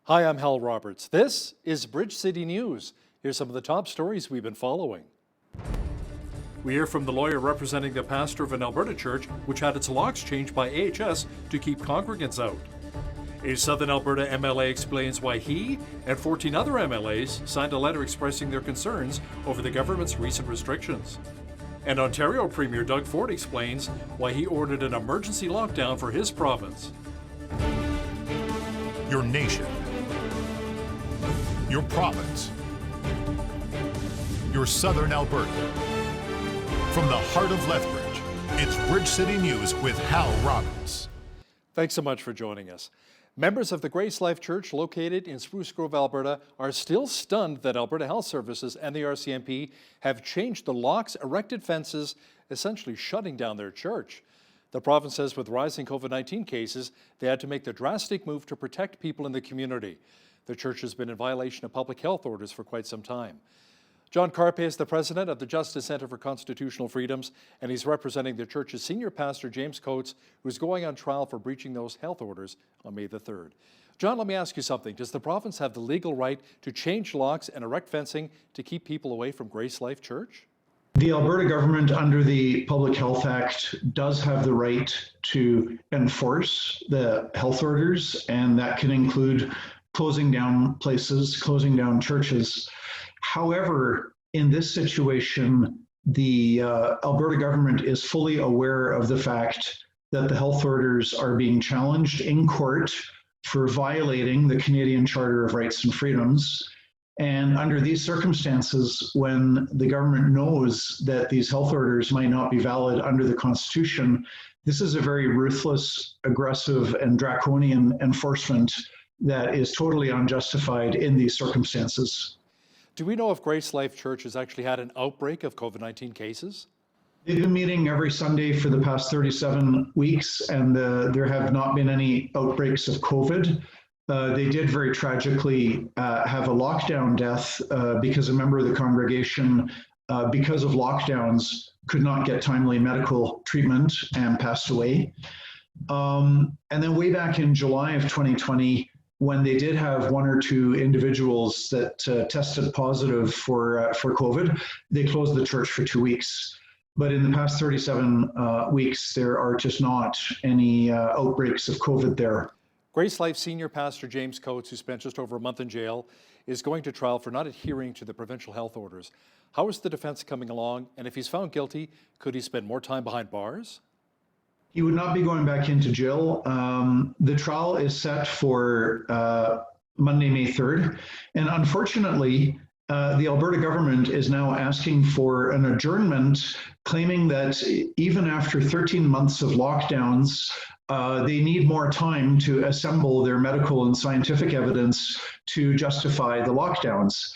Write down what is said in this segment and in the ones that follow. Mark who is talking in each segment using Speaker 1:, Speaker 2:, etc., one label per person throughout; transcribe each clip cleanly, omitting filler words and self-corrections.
Speaker 1: Hi, I'm Hal Roberts. This is Bridge City News. Here's some of the top stories we've been following. We hear from the lawyer representing the pastor of an Alberta church which had its locks changed by AHS to keep congregants out. A Southern Alberta MLA explains why he and 14 other MLAs signed a letter expressing their concerns over the government's recent restrictions. And Ontario Premier Doug Ford explains why he ordered an emergency lockdown for his province.
Speaker 2: Your nation, your province, your Southern Alberta. From the heart of Lethbridge, it's Bridge City News with Hal Roberts.
Speaker 1: Thanks so much for joining us. Members of the Grace Life Church located in Spruce Grove, Alberta are still stunned that Alberta Health Services and the RCMP have changed the locks, erected fences, essentially shutting down their church. The province says with rising COVID-19 cases, they had to make the drastic move to protect people in the community. The church has been in violation of public health orders for quite some time. John Carpe is the president of the Justice Centre for Constitutional Freedoms, and he's representing the church's senior pastor, James Coates, who's going on trial for breaching those health orders on May the 3rd. John, let me ask you something. Does the province have the legal right to change locks and erect fencing to keep people away from Grace Life Church?
Speaker 3: The Alberta government, under the Public Health Act, does have the right to enforce the health orders, and that can include closing down places, closing down churches. However, in this situation, the Alberta government is fully aware of the fact that the health orders are being challenged in court for violating the Canadian Charter of Rights and Freedoms. And under these circumstances, when the government knows that these health orders might not be valid under the Constitution, this is a very ruthless, aggressive, and draconian enforcement that is totally unjustified in these circumstances.
Speaker 1: Do we know if Grace Life Church has actually had an outbreak of COVID-19 cases?
Speaker 3: They've been meeting every Sunday for the past 37 weeks, and there have not been any outbreaks of COVID. They did very tragically have a lockdown death because a member of the congregation, because of lockdowns, could not get timely medical treatment and passed away. And then way back in July of 2020, when they did have one or two individuals that tested positive for COVID, they closed the church for 2 weeks. But in the past 37 weeks, there are just not any outbreaks of COVID there.
Speaker 1: Grace Life senior pastor James Coates, who spent just over a month in jail, is going to trial for not adhering to the provincial health orders. How is the defense coming along? And if he's found guilty, could he spend more time behind bars?
Speaker 3: He would not be going back into jail. The trial is set for Monday, May 3rd. And unfortunately, the Alberta government is now asking for an adjournment, claiming that even after 13 months of lockdowns, they need more time to assemble their medical and scientific evidence to justify the lockdowns.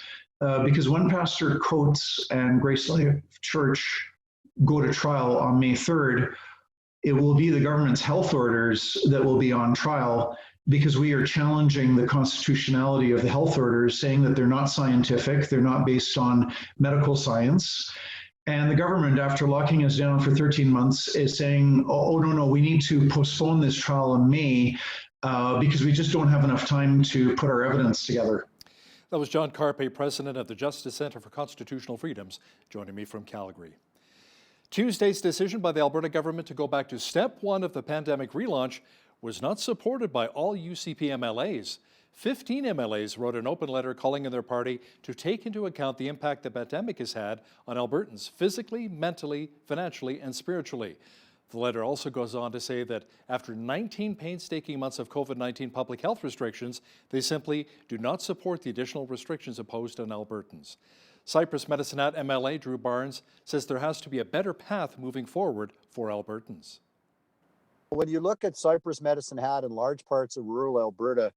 Speaker 3: Because when Pastor Coates and Grace Life Church go to trial on May 3rd, it will be the government's health orders that will be on trial, because we are challenging the constitutionality of the health orders, saying that they're not scientific, they're not based on medical science. And the government, after locking us down for 13 months, is saying, oh, no, we need to postpone this trial in May because we just don't have enough time to put our evidence together.
Speaker 1: That was John Carpe, president of the Justice Centre for Constitutional Freedoms, joining me from Calgary. Tuesday's decision by the Alberta government to go back to step one of the pandemic relaunch was not supported by all UCP MLAs. 15 MLAs wrote an open letter calling on their party to take into account the impact the pandemic has had on Albertans physically, mentally, financially, and spiritually. The letter also goes on to say that after 19 painstaking months of COVID-19 public health restrictions, they simply do not support the additional restrictions imposed on Albertans. Cypress Medicine Hat MLA Drew Barnes says there has to be a better path moving forward for Albertans.
Speaker 4: When you look at Cypress Medicine Hat in large parts of rural Alberta,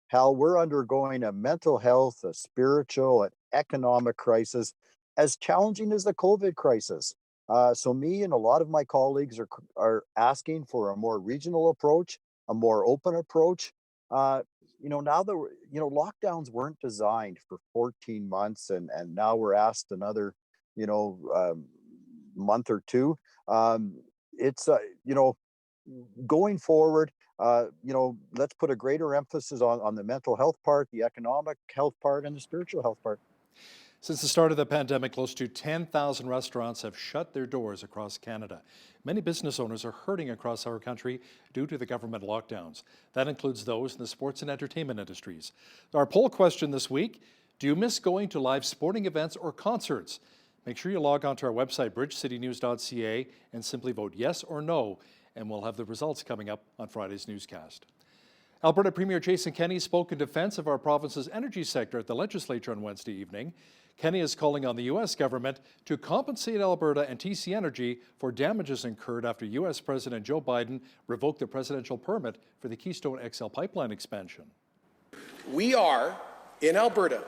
Speaker 4: Hal, we're undergoing a mental health, a spiritual, an economic crisis as challenging as the COVID crisis. So me and a lot of my colleagues are asking for a more regional approach, a more open approach. Now that lockdowns weren't designed for 14 months, and now we're asked another, month or two. It's going forward, let's put a greater emphasis on the mental health part, the economic health part, and the spiritual health part.
Speaker 1: Since the start of the pandemic, close to 10,000 restaurants have shut their doors across Canada. Many business owners are hurting across our country due to the government lockdowns. That includes those in the sports and entertainment industries. Our poll question this week, do you miss going to live sporting events or concerts? Make sure you log on to our website, bridgecitynews.ca, and simply vote yes or no, and we'll have the results coming up on Friday's newscast. Alberta Premier Jason Kenney spoke in defense of our province's energy sector at the legislature on Wednesday evening. Kenney is calling on the U.S. government to compensate Alberta and TC Energy for damages incurred after U.S. President Joe Biden revoked the presidential permit for the Keystone XL pipeline expansion.
Speaker 5: We are, in Alberta,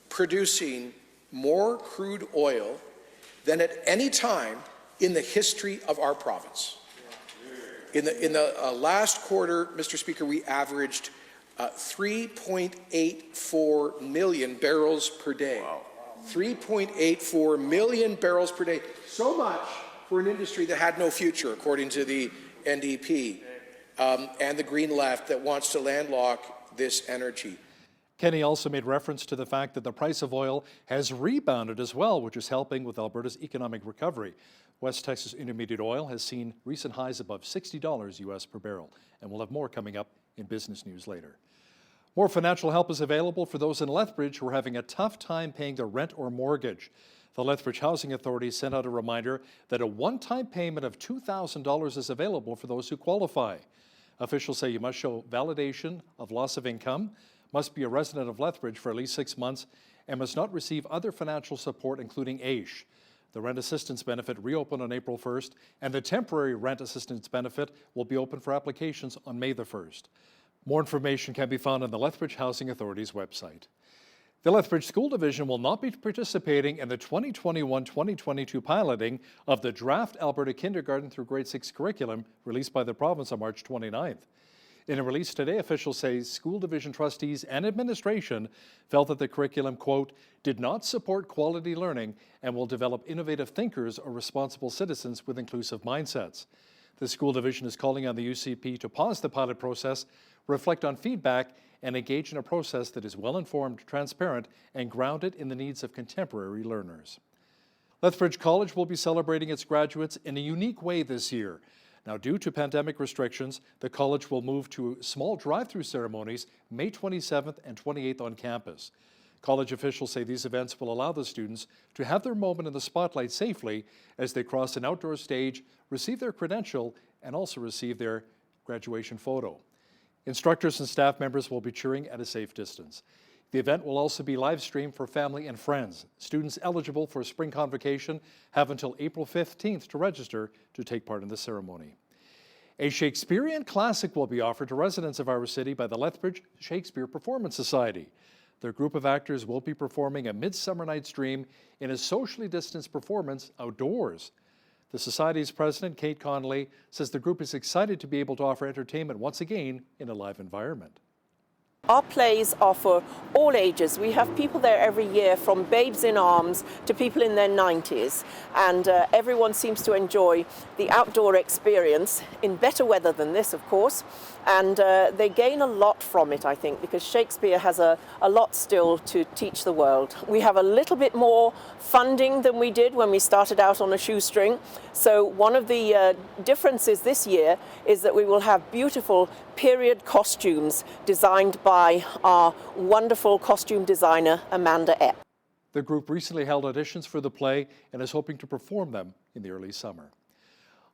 Speaker 5: producing more crude oil than at any time in the history of our province. In the last quarter, Mr. Speaker, we averaged 3.84 million barrels per day. Wow. 3.84 million barrels per day. So much for an industry that had no future, according to the NDP and the Green Left that wants to landlock this energy.
Speaker 1: Kenney also made reference to the fact that the price of oil has rebounded as well, which is helping with Alberta's economic recovery. West Texas Intermediate oil has seen recent highs above $60 US per barrel, and we'll have more coming up in business news later. More financial help is available for those in Lethbridge who are having a tough time paying their rent or mortgage. The Lethbridge Housing Authority sent out a reminder that a one-time payment of $2,000 is available for those who qualify. Officials say you must show validation of loss of income, must be a resident of Lethbridge for at least 6 months, and must not receive other financial support, including AISH. The rent assistance benefit reopened on April 1st, and the temporary rent assistance benefit will be open for applications on May the 1st. More information can be found on the Lethbridge Housing Authority's website. The Lethbridge School Division will not be participating in the 2021-2022 piloting of the draft Alberta Kindergarten through Grade 6 curriculum released by the province on March 29th. In a release today, officials say school division trustees and administration felt that the curriculum, quote, did not support quality learning and will develop innovative thinkers or responsible citizens with inclusive mindsets. The school division is calling on the UCP to pause the pilot process, reflect on feedback, and engage in a process that is well-informed, transparent, and grounded in the needs of contemporary learners. Lethbridge College will be celebrating its graduates in a unique way this year. Now, due to pandemic restrictions, the college will move to small drive-through ceremonies May 27th and 28th on campus. College officials say these events will allow the students to have their moment in the spotlight safely as they cross an outdoor stage, receive their credential, and also receive their graduation photo. Instructors and staff members will be cheering at a safe distance. The event will also be live streamed for family and friends. Students eligible for spring convocation have until April 15th to register to take part in the ceremony. A Shakespearean Classic will be offered to residents of our city by the Lethbridge Shakespeare Performance Society. Their group of actors will be performing A Midsummer Night's Dream in a socially distanced performance outdoors. The Society's president, Kate Connolly, says the group is excited to be able to offer entertainment once again in a live environment.
Speaker 6: Our plays are for all ages. We have people there every year, from babes in arms to people in their 90s, and everyone seems to enjoy the outdoor experience in better weather than this, of course, and they gain a lot from it, I think, because Shakespeare has a lot still to teach the world. We have a little bit more funding than we did when we started out on a shoestring, so one of the differences this year is that we will have beautiful period costumes designed by our wonderful costume designer, Amanda Epp.
Speaker 1: The group recently held auditions for the play and is hoping to perform them in the early summer.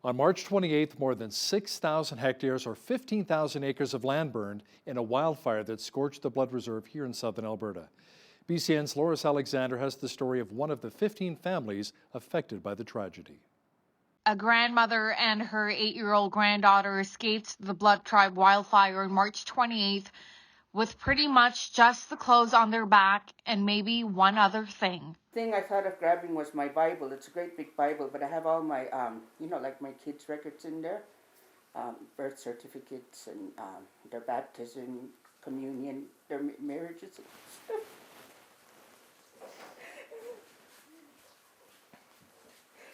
Speaker 1: On March 28th, more than 6,000 hectares or 15,000 acres of land burned in a wildfire that scorched the Blood Reserve here in southern Alberta. BCN's Loris Alexander has the story of one of the 15 families affected by the tragedy.
Speaker 7: A grandmother and her 8-year-old granddaughter escaped the Blood Tribe wildfire on March 28th with pretty much just the clothes on their back and maybe one other thing.
Speaker 8: The thing I thought of grabbing was my Bible. It's a great big Bible, but I have all my, like my kids' records in there, birth certificates and their baptism, communion, their marriages and stuff.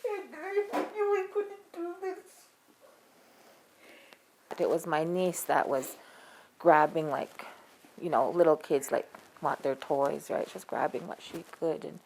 Speaker 8: And I knew we couldn't do this.
Speaker 9: fact, it was my niece that was grabbing, like, you know, little kids like want their toys, right? Just grabbing what she could, and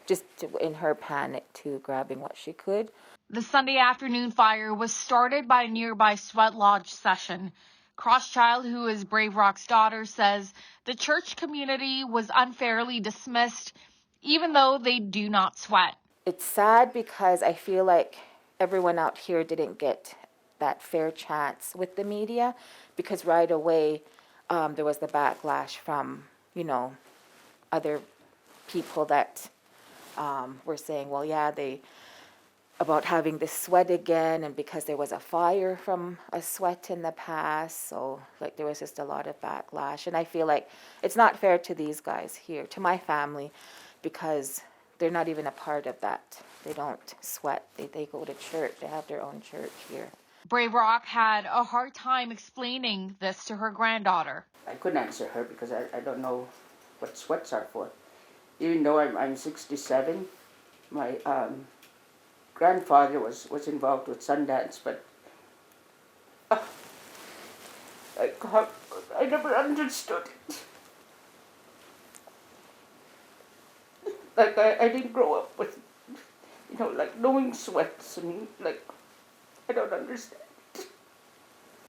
Speaker 9: just in her panic too, grabbing what she could.
Speaker 7: The Sunday afternoon fire was started by a nearby sweat lodge session. Crosschild, who is Brave Rock's daughter, says the church community was unfairly dismissed, even though they do not sweat.
Speaker 9: It's sad because I feel like everyone out here didn't get that fair chance with the media, because right away there was the backlash from, you know, other people that were saying, well, yeah, about having the sweat again, and because there was a fire from a sweat in the past. So like there was just a lot of backlash. And I feel like it's not fair to these guys here, to my family, because they're not even a part of that. They don't sweat. They go to church. They have their own church here.
Speaker 7: Brave Rock had a hard time explaining this to her granddaughter.
Speaker 8: I couldn't answer her because I don't know what sweats are for. Even though I'm 67, my grandfather was involved with Sundance, but I never understood it. Like I didn't grow up with, you know, like knowing sweats, and like I don't understand.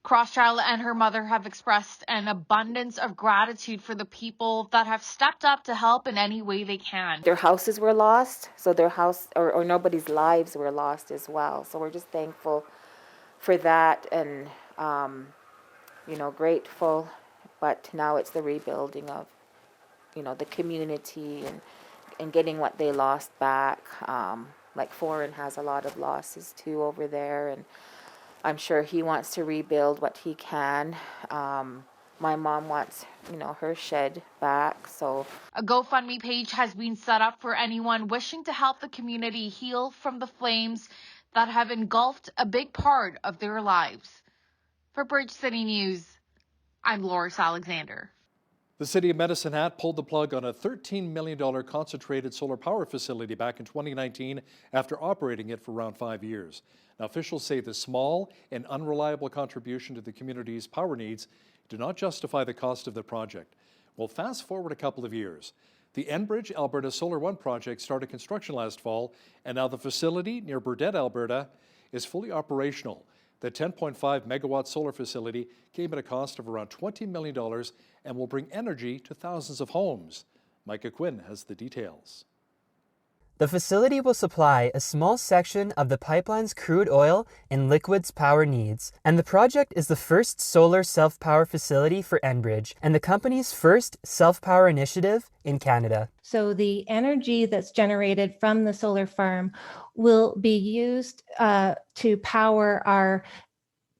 Speaker 7: Crosschild and her mother have expressed an abundance of gratitude for the people that have stepped up to help in any way they can.
Speaker 9: Their houses were lost, so their house or nobody's lives were lost as well. So we're just thankful for that, and you know, grateful. But now it's the rebuilding of, you know, the community and getting what they lost back. Like Foreign has a lot of losses too over there, and I'm sure he wants to rebuild what he can. My mom wants, you know, her shed back. So
Speaker 7: a GoFundMe page has been set up for anyone wishing to help the community heal from the flames that have engulfed a big part of their lives. For Bridge City News, I'm Loris Alexander.
Speaker 1: The City of Medicine Hat pulled the plug on a $13 million concentrated solar power facility back in 2019 after operating it for around 5 years. Now, officials say the small and unreliable contribution to the community's power needs do not justify the cost of the project. Well, fast forward a couple of years. The Enbridge Alberta Solar One project started construction last fall, and now the facility near Burdett, Alberta, is fully operational. The 10.5 megawatt solar facility came at a cost of around $20 million and will bring energy to thousands of homes. Micah Quinn has the details.
Speaker 10: The facility will supply a small section of the pipeline's crude oil and liquids power needs, and the project is the first solar self-power facility for Enbridge and the company's first self-power initiative in Canada.
Speaker 11: So the energy that's generated from the solar farm will be used to power our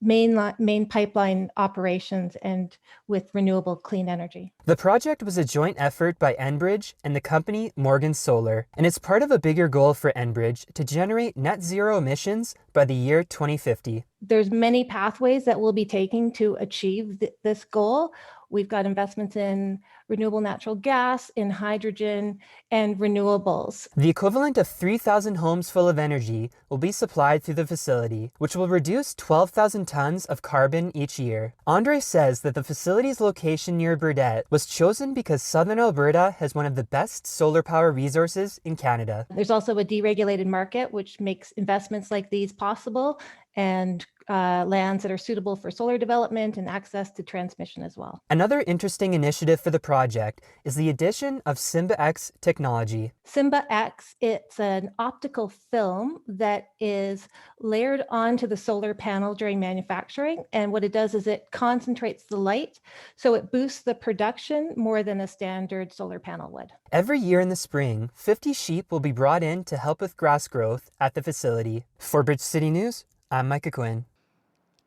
Speaker 11: main pipeline operations and with renewable clean energy.
Speaker 10: The project was a joint effort by Enbridge and the company Morgan Solar, and it's part of a bigger goal for Enbridge to generate net zero emissions by the year 2050.
Speaker 11: There's many pathways that we'll be taking to achieve this goal. We've got investments in renewable natural gas, in hydrogen, and renewables.
Speaker 10: The equivalent of 3,000 homes full of energy will be supplied through the facility, which will reduce 12,000 tons of carbon each year. Andre says that the facility's location near Burdett was chosen because southern Alberta has one of the best solar power resources in Canada.
Speaker 11: There's also a deregulated market, which makes investments like these possible, and lands that are suitable for solar development and access to transmission as well.
Speaker 10: Another interesting initiative for the project is the addition of Simba X technology.
Speaker 11: Simba X, it's an optical film that is layered onto the solar panel during manufacturing. And what it does is it concentrates the light, so it boosts the production more than a standard solar panel would.
Speaker 10: Every year in the spring, 50 sheep will be brought in to help with grass growth at the facility. For Bridge City News, I'm Micah Quinn.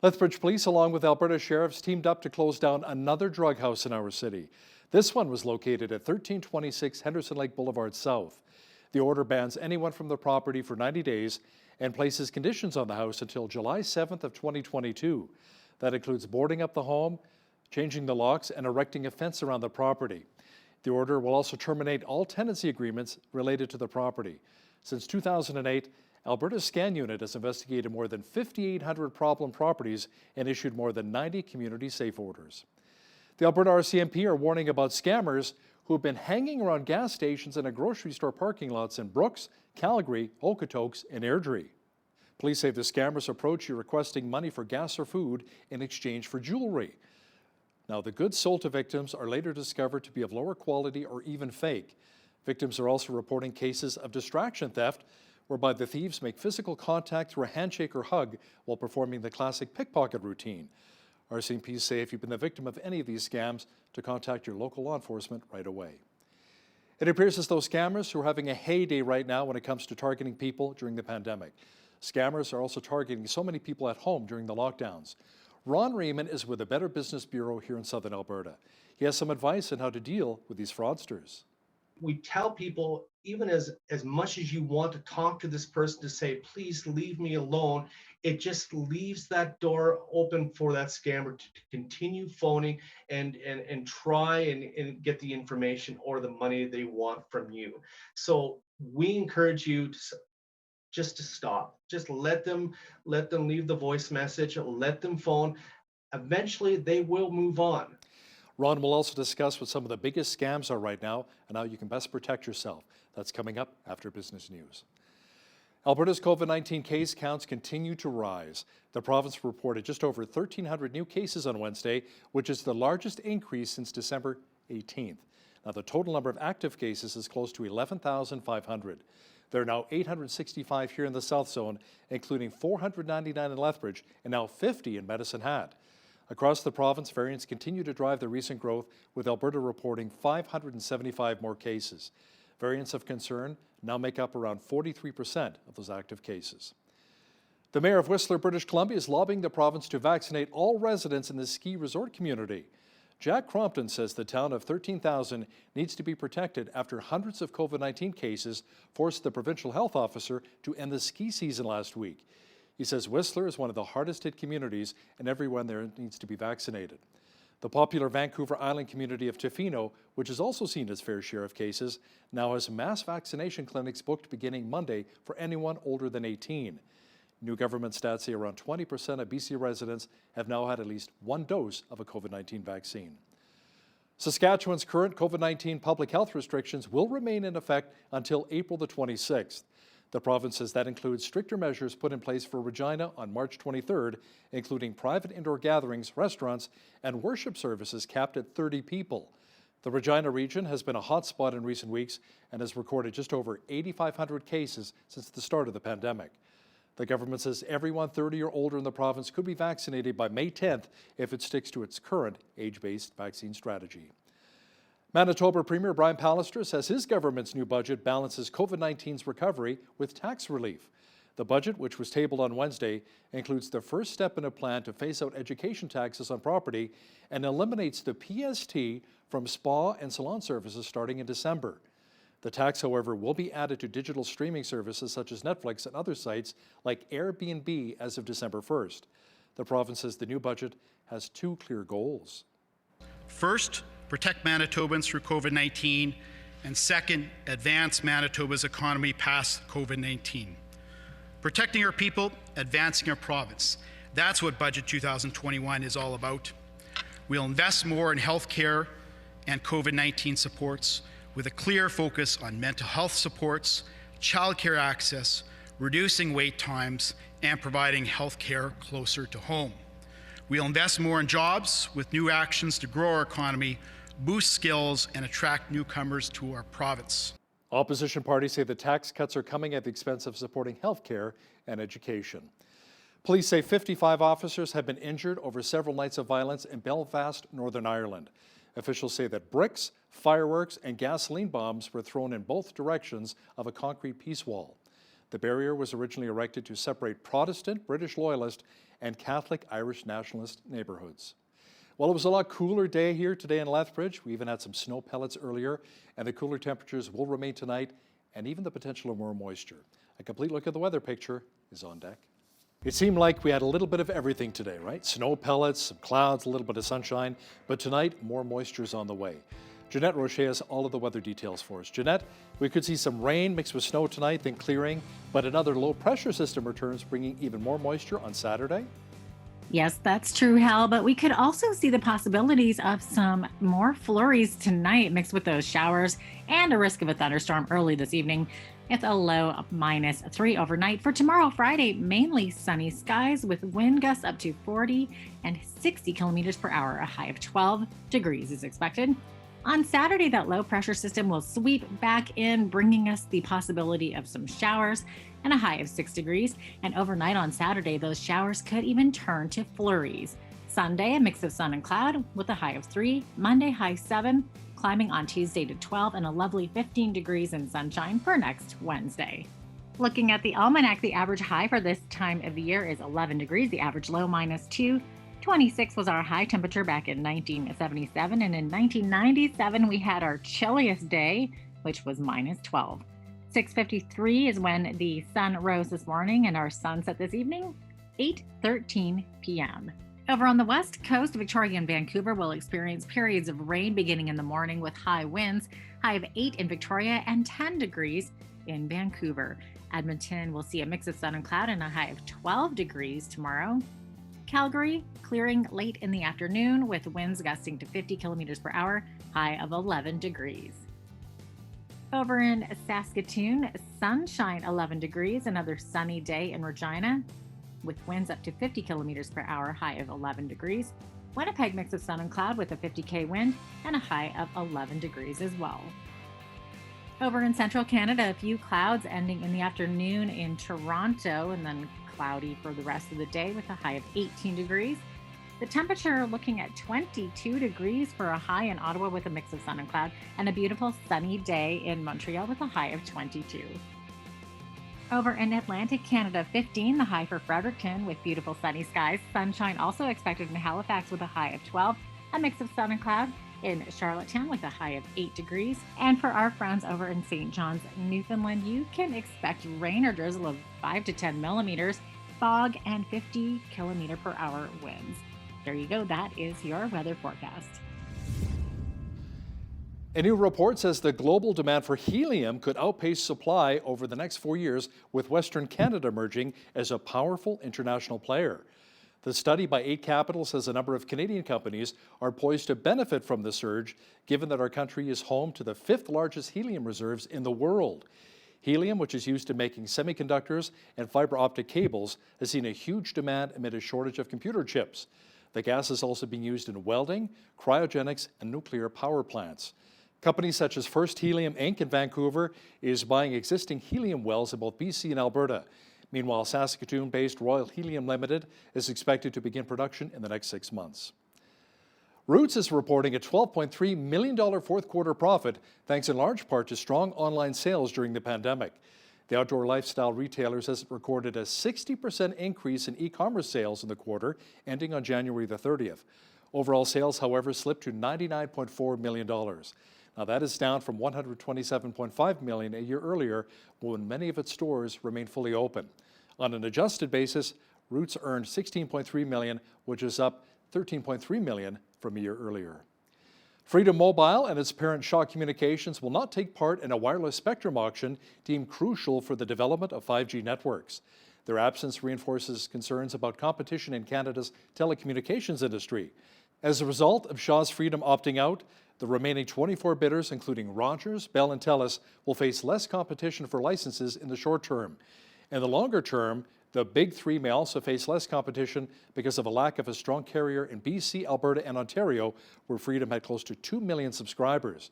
Speaker 1: Lethbridge Police, along with Alberta Sheriffs, teamed up to close down another drug house in our city. This one was located at 1326 Henderson Lake Boulevard South. The order bans anyone from the property for 90 days and places conditions on the house until July 7th of 2022. That includes boarding up the home, changing the locks, and erecting a fence around the property. The order will also terminate all tenancy agreements related to the property. Since 2008, Alberta's Scan Unit has investigated more than 5,800 problem properties and issued more than 90 community safe orders. The Alberta RCMP are warning about scammers who have been hanging around gas stations and grocery store parking lots in Brooks, Calgary, Okotoks, and Airdrie. Police say the scammers approach you requesting money for gas or food in exchange for jewelry. Now, the goods sold to victims are later discovered to be of lower quality or even fake. Victims are also reporting cases of distraction theft, whereby the thieves make physical contact through a handshake or hug while performing the classic pickpocket routine. RCMPs say if you've been the victim of any of these scams, to contact your local law enforcement right away. It appears as though scammers are having a heyday right now when it comes to targeting people during the pandemic. Scammers are also targeting so many people at home during the lockdowns. Ron Raymond is with the Better Business Bureau here in Southern Alberta. He has some advice on how to deal with these fraudsters.
Speaker 12: We tell people, even as much as you want to talk to this person to say, please leave me alone, it just leaves that door open for that scammer to continue phoning and try and get the information or the money they want from you. So we encourage you to stop. Just let them leave the voice message, let them phone. Eventually they will move on.
Speaker 1: Ron will also discuss what some of the biggest scams are right now and how you can best protect yourself. That's coming up after business news. Alberta's COVID-19 case counts continue to rise. The province reported just over 1,300 new cases on Wednesday, which is the largest increase since December 18th. Now, the total number of active cases is close to 11,500. There are now 865 here in the South Zone, including 499 in Lethbridge and now 50 in Medicine Hat. Across the province, variants continue to drive the recent growth, with Alberta reporting 575 more cases. Variants of concern now make up around 43% of those active cases. The Mayor of Whistler, British Columbia, is lobbying the province to vaccinate all residents in the ski resort community. Jack Crompton says the town of 13,000 needs to be protected after hundreds of COVID-19 cases forced the provincial health officer to end the ski season last week. He says Whistler is one of the hardest hit communities and everyone there needs to be vaccinated. The popular Vancouver Island community of Tofino, which has also seen its fair share of cases, now has mass vaccination clinics booked beginning Monday for anyone older than 18. New government stats say around 20% of BC residents have now had at least one dose of a COVID-19 vaccine. Saskatchewan's current COVID-19 public health restrictions will remain in effect until April the 26th. The province says that includes stricter measures put in place for Regina on March 23rd, including private indoor gatherings, restaurants, and worship services capped at 30 people. The Regina region has been a hotspot in recent weeks and has recorded just over 8,500 cases since the start of the pandemic. The government says everyone 30 or older in the province could be vaccinated by May 10th if it sticks to its current age-based vaccine strategy. Manitoba Premier Brian Pallister says his government's new budget balances COVID-19's recovery with tax relief. The budget, which was tabled on Wednesday, includes the first step in a plan to phase out education taxes on property and eliminates the PST from spa and salon services starting in December. The tax, however, will be added to digital streaming services such as Netflix and other sites like Airbnb as of December 1st. The province says the new budget has two clear goals.
Speaker 13: First, protect Manitobans through COVID-19, and second, advance Manitoba's economy past COVID-19. Protecting our people, advancing our province. That's what Budget 2021 is all about. We'll invest more in healthcare and COVID-19 supports with a clear focus on mental health supports, childcare access, reducing wait times, and providing healthcare closer to home. We'll invest more in jobs with new actions to grow our economy, boost skills, and attract newcomers to our province.
Speaker 1: Opposition parties say the tax cuts are coming at the expense of supporting healthcare and education. Police say 55 officers have been injured over several nights of violence in Belfast, Northern Ireland. Officials say that bricks, fireworks, and gasoline bombs were thrown in both directions of a concrete peace wall. The barrier was originally erected to separate Protestant, British Loyalist, and Catholic Irish nationalist neighborhoods. Well, it was a lot cooler day here today in Lethbridge. We even had some snow pellets earlier, and the cooler temperatures will remain tonight, and even the potential of more moisture. A complete look at the weather picture is on deck. It seemed like we had a little bit of everything today, right? Snow pellets, some clouds, a little bit of sunshine, but tonight, more moisture is on the way. Jeanette Roche has all of the weather details for us. Jeanette, we could see some rain mixed with snow tonight, then clearing, but another low pressure system returns, bringing even more moisture on Saturday.
Speaker 14: Yes, that's true, Hal, but we could also see the possibilities of some more flurries tonight mixed with those showers and a risk of a thunderstorm early this evening. It's a low of -3 overnight. For tomorrow, Friday, mainly sunny skies with wind gusts up to 40 and 60 kilometers per hour. A high of 12 degrees is expected. On Saturday, that low pressure system will sweep back in, bringing us the possibility of some showers and a high of 6 degrees. And overnight on Saturday, those showers could even turn to flurries. Sunday, a mix of sun and cloud with a high of 3. Monday, high 7. Climbing on Tuesday to 12 and a lovely 15 degrees in sunshine for next Wednesday. Looking at the almanac, the average high for this time of the year is 11 degrees, the average low -2. 26 was our high temperature back in 1977, and in 1997 we had our chilliest day, which was -12. 6:53 is when the sun rose this morning, and our sunset this evening, 8:13 p.m. Over on the west coast, Victoria and Vancouver will experience periods of rain beginning in the morning with high winds, high of 8 in Victoria and 10 degrees in Vancouver. Edmonton will see a mix of sun and cloud and a high of 12 degrees tomorrow. Calgary, clearing late in the afternoon with winds gusting to 50 kilometers per hour, high of 11 degrees. Over in Saskatoon, sunshine 11 degrees, another sunny day in Regina with winds up to 50 kilometers per hour, high of 11 degrees. Winnipeg, mix of sun and cloud with a 50k wind and a high of 11 degrees as well. Over in central Canada, a few clouds ending in the afternoon in Toronto, and then cloudy for the rest of the day with a high of 18 degrees. The temperature looking at 22 degrees for a high in Ottawa with a mix of sun and cloud, and a beautiful sunny day in Montreal with a high of 22. Over in Atlantic Canada, 15, the high for Fredericton with beautiful sunny skies. Sunshine also expected in Halifax with a high of 12, a mix of sun and cloud in Charlottetown with a high of 8 degrees. And for our friends over in St. John's, Newfoundland, you can expect rain or drizzle of 5 to 10 millimeters, fog, and 50 kilometer per hour winds. There you go. That is your weather forecast.
Speaker 1: A new report says the global demand for helium could outpace supply over the next 4 years, with Western Canada emerging as a powerful international player. The study by 8 Capital says a number of Canadian companies are poised to benefit from the surge, given that our country is home to the 5th largest helium reserves in the world. Helium, which is used in making semiconductors and fiber optic cables, has seen a huge demand amid a shortage of computer chips. The gas is also being used in welding, cryogenics, and nuclear power plants. Companies such as First Helium Inc. in Vancouver is buying existing helium wells in both BC and Alberta. Meanwhile, Saskatoon-based Royal Helium Limited is expected to begin production in the next 6 months. Roots is reporting a $12.3 million fourth quarter profit, thanks in large part to strong online sales during the pandemic. The outdoor lifestyle retailer has recorded a 60% increase in e-commerce sales in the quarter, ending on January the 30th. Overall sales, however, slipped to $99.4 million. Now that is down from $127.5 million a year earlier, when many of its stores remained fully open. On an adjusted basis, Roots earned $16.3 million, which is up $13.3 million from a year earlier. Freedom Mobile and its parent Shaw Communications will not take part in a wireless spectrum auction deemed crucial for the development of 5G networks. Their absence reinforces concerns about competition in Canada's telecommunications industry. As a result of Shaw's Freedom opting out, the remaining 24 bidders, including Rogers, Bell, and TELUS, will face less competition for licenses in the short term. In the longer term, the big three may also face less competition because of a lack of a strong carrier in BC, Alberta, and Ontario, where Freedom had close to 2 million subscribers.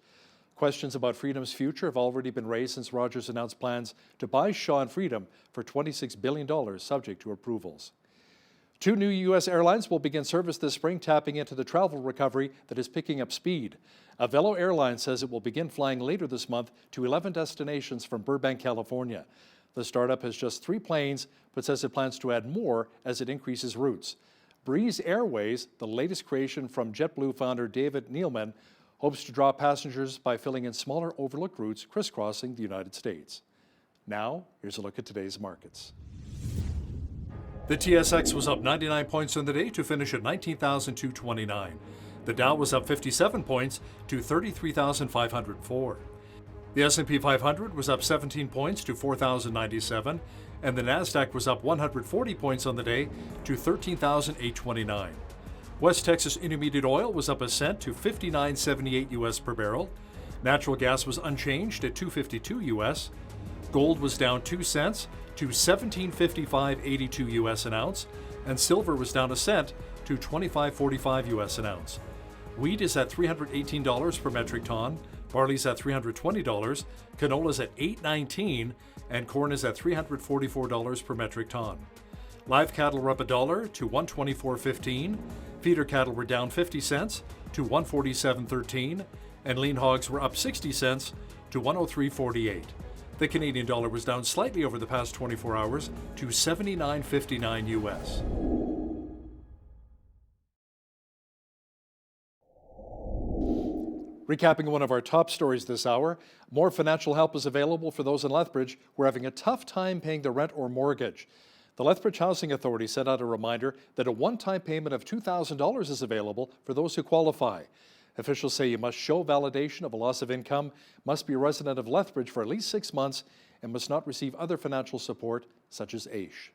Speaker 1: Questions about Freedom's future have already been raised since Rogers announced plans to buy Shaw and Freedom for $26 billion, subject to approvals. 2 new U.S. airlines will begin service this spring, tapping into the travel recovery that is picking up speed. Avelo Airlines says it will begin flying later this month to 11 destinations from Burbank, California. The startup has just 3 planes, but says it plans to add more as it increases routes. Breeze Airways, the latest creation from JetBlue founder David Neeleman, hopes to draw passengers by filling in smaller overlooked routes crisscrossing the United States. Now, here's a look at today's markets. The TSX was up 99 points on the day to finish at 19,229. The Dow was up 57 points to 33,504. The S&P 500 was up 17 points to 4,097, and the Nasdaq was up 140 points on the day to 13,829. West Texas Intermediate Oil was up a cent to 59.78 US per barrel. Natural gas was unchanged at 2.52 US. Gold was down 2 cents to 17.5582 US an ounce, and silver was down a cent to 25.45 US an ounce. Wheat is at $318 per metric ton, barley's at $320, canola's at $8.19, and corn is at $344 per metric ton. Live cattle were up $1 to $124.15, feeder cattle were down 50 cents to $147.13, and lean hogs were up 60 cents to $103.48. The Canadian dollar was down slightly over the past 24 hours to 79.59 US. Recapping one of our top stories this hour, more financial help is available for those in Lethbridge who are having a tough time paying their rent or mortgage. The Lethbridge Housing Authority sent out a reminder that a one-time payment of $2,000 is available for those who qualify. Officials say you must show validation of a loss of income, must be a resident of Lethbridge for at least 6 months, and must not receive other financial support, such as AISH.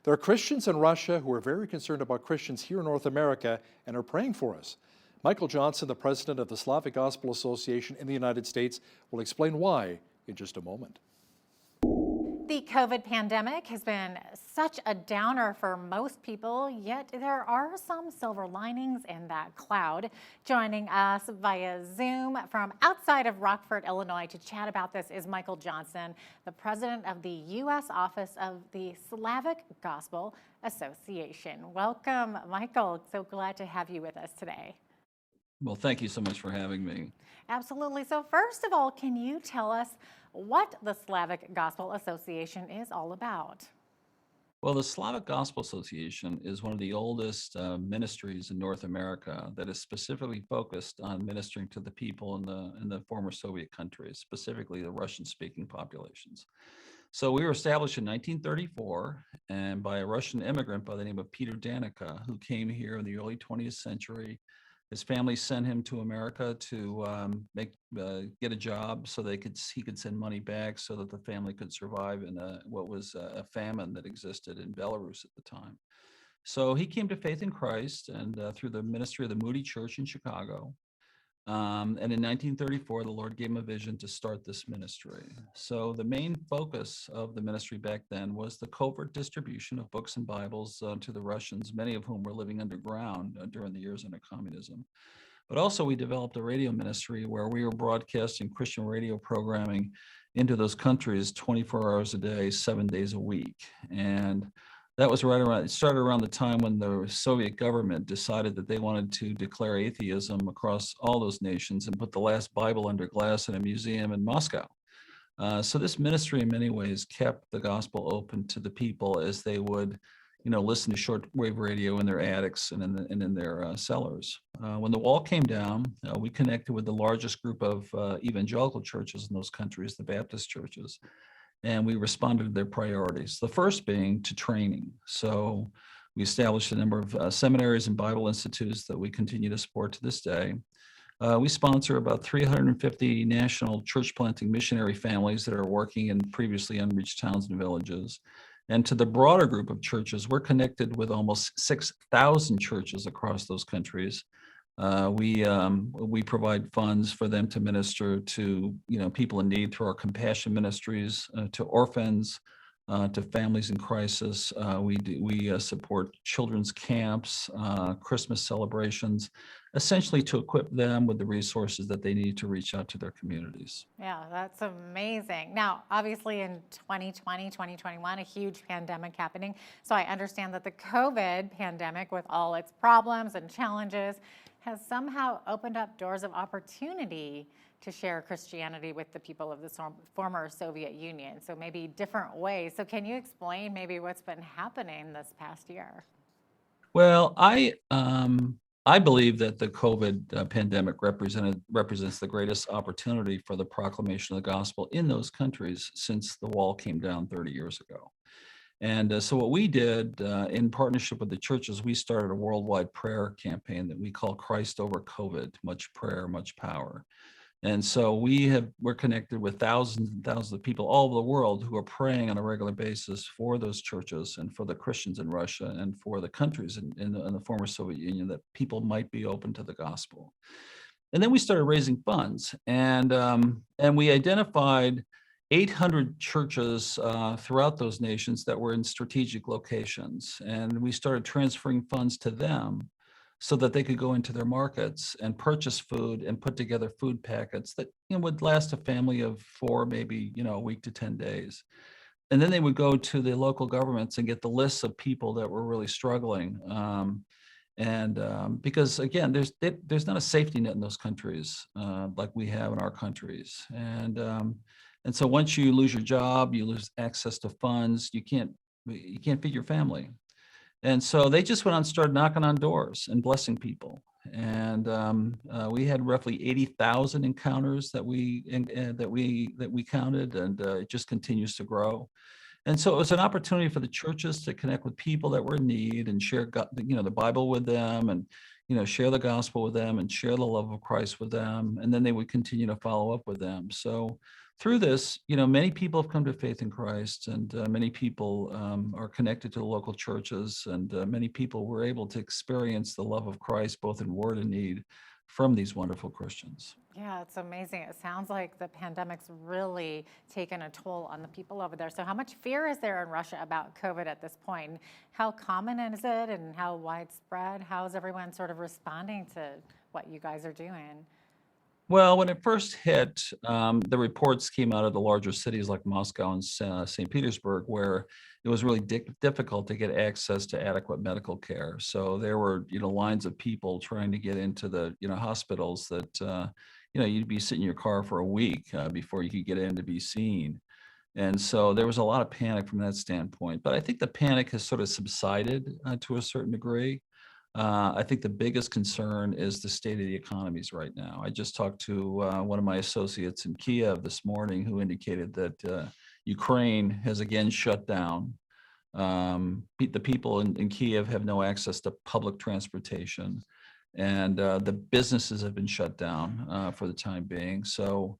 Speaker 1: There are Christians in Russia who are very concerned about Christians here in North America and are praying for us. Michael Johnson, the president of the Slavic Gospel Association in the United States, will explain why in just a moment.
Speaker 15: The COVID pandemic has been such a downer for most people, yet there are some silver linings in that cloud. Joining us via Zoom from outside of Rockford, Illinois to chat about this is Michael Johnson, the president of the U.S. office of the Slavic Gospel Association. Welcome, Michael. So glad to have you with us today.
Speaker 16: Well, thank you so much for having me.
Speaker 15: Absolutely. So first of all, can you tell us what the Slavic Gospel Association is all about?
Speaker 16: Well, the Slavic Gospel Association is one of the oldest ministries in North America that is specifically focused on ministering to the people in the former Soviet countries, specifically the Russian-speaking populations. So we were established in 1934 and by a Russian immigrant by the name of Peter Danica, who came here in the early 20th century. His family sent him to America to get a job so he could send money back so that the family could survive in what was a famine that existed in Belarus at the time. So he came to faith in Christ and through the ministry of the Moody Church in Chicago. And in 1934, the Lord gave him a vision to start this ministry. So the main focus of the ministry back then was the covert distribution of books and Bibles to the Russians, many of whom were living underground during the years under communism. But also we developed a radio ministry where we were broadcasting Christian radio programming into those countries 24 hours a day, 7 days a week. And that was it started around the time when the Soviet government decided that they wanted to declare atheism across all those nations and put the last Bible under glass in a museum in Moscow. So this ministry in many ways kept the gospel open to the people as they would, listen to shortwave radio in their attics and in their cellars. When the wall came down, we connected with the largest group of evangelical churches in those countries, the Baptist churches. And we responded to their priorities, the first being to training. So we established a number of seminaries and Bible institutes that we continue to support to this day. We sponsor about 350 national church planting missionary families that are working in previously unreached towns and villages. And to the broader group of churches, we're connected with almost 6,000 churches across those countries. We provide funds for them to minister to people in need through our compassion ministries, to orphans, to families in crisis. We support children's camps, Christmas celebrations, essentially to equip them with the resources that they need to reach out to their communities.
Speaker 15: Yeah, that's amazing. Now, obviously in 2020, 2021, a huge pandemic happening. So I understand that the COVID pandemic, with all its problems and challenges, has somehow opened up doors of opportunity to share Christianity with the people of the former Soviet Union. So maybe different ways. So can you explain maybe what's been happening this past year?
Speaker 16: Well, I believe that the COVID pandemic represents the greatest opportunity for the proclamation of the gospel in those countries since the wall came down 30 years ago. And so what we did in partnership with the churches, we started a worldwide prayer campaign that we call Christ Over COVID, much prayer, much power. And so we're connected with thousands and thousands of people all over the world who are praying on a regular basis for those churches and for the Christians in Russia and for the countries in the former Soviet Union, that people might be open to the gospel. And then we started raising funds, and we identified 800 churches throughout those nations that were in strategic locations, and we started transferring funds to them so that they could go into their markets and purchase food and put together food packets that would last a family of 4, maybe a week to 10 days. And then they would go to the local governments and get the lists of people that were really struggling. Because again, there's not a safety net in those countries like we have in our countries. And so once you lose your job, you lose access to funds, you can't feed your family. And so they just went on and started knocking on doors and blessing people. And we had roughly 80,000 encounters that we counted, and it just continues to grow. And so it was an opportunity for the churches to connect with people that were in need and share the Bible with them, and share the gospel with them and share the love of Christ with them. And then they would continue to follow up with them. So through this, many people have come to faith in Christ, and many people are connected to the local churches, and many people were able to experience the love of Christ, both in word and need, from these wonderful Christians.
Speaker 15: Yeah, it's amazing. It sounds like the pandemic's really taken a toll on the people over there. So how much fear is there in Russia about COVID at this point? How common is it, and how widespread? How is everyone sort of responding to what you guys are doing?
Speaker 16: Well, when it first hit, the reports came out of the larger cities like Moscow and St. Petersburg, where it was really difficult to get access to adequate medical care. So there were, lines of people trying to get into the, hospitals that, you'd be sitting in your car for a week before you could get in to be seen. And so there was a lot of panic from that standpoint. But I think the panic has sort of subsided to a certain degree. I think the biggest concern is the state of the economies right now. I just talked to one of my associates in Kiev this morning, who indicated that Ukraine has again shut down. The people in Kiev have no access to public transportation, and the businesses have been shut down for the time being. So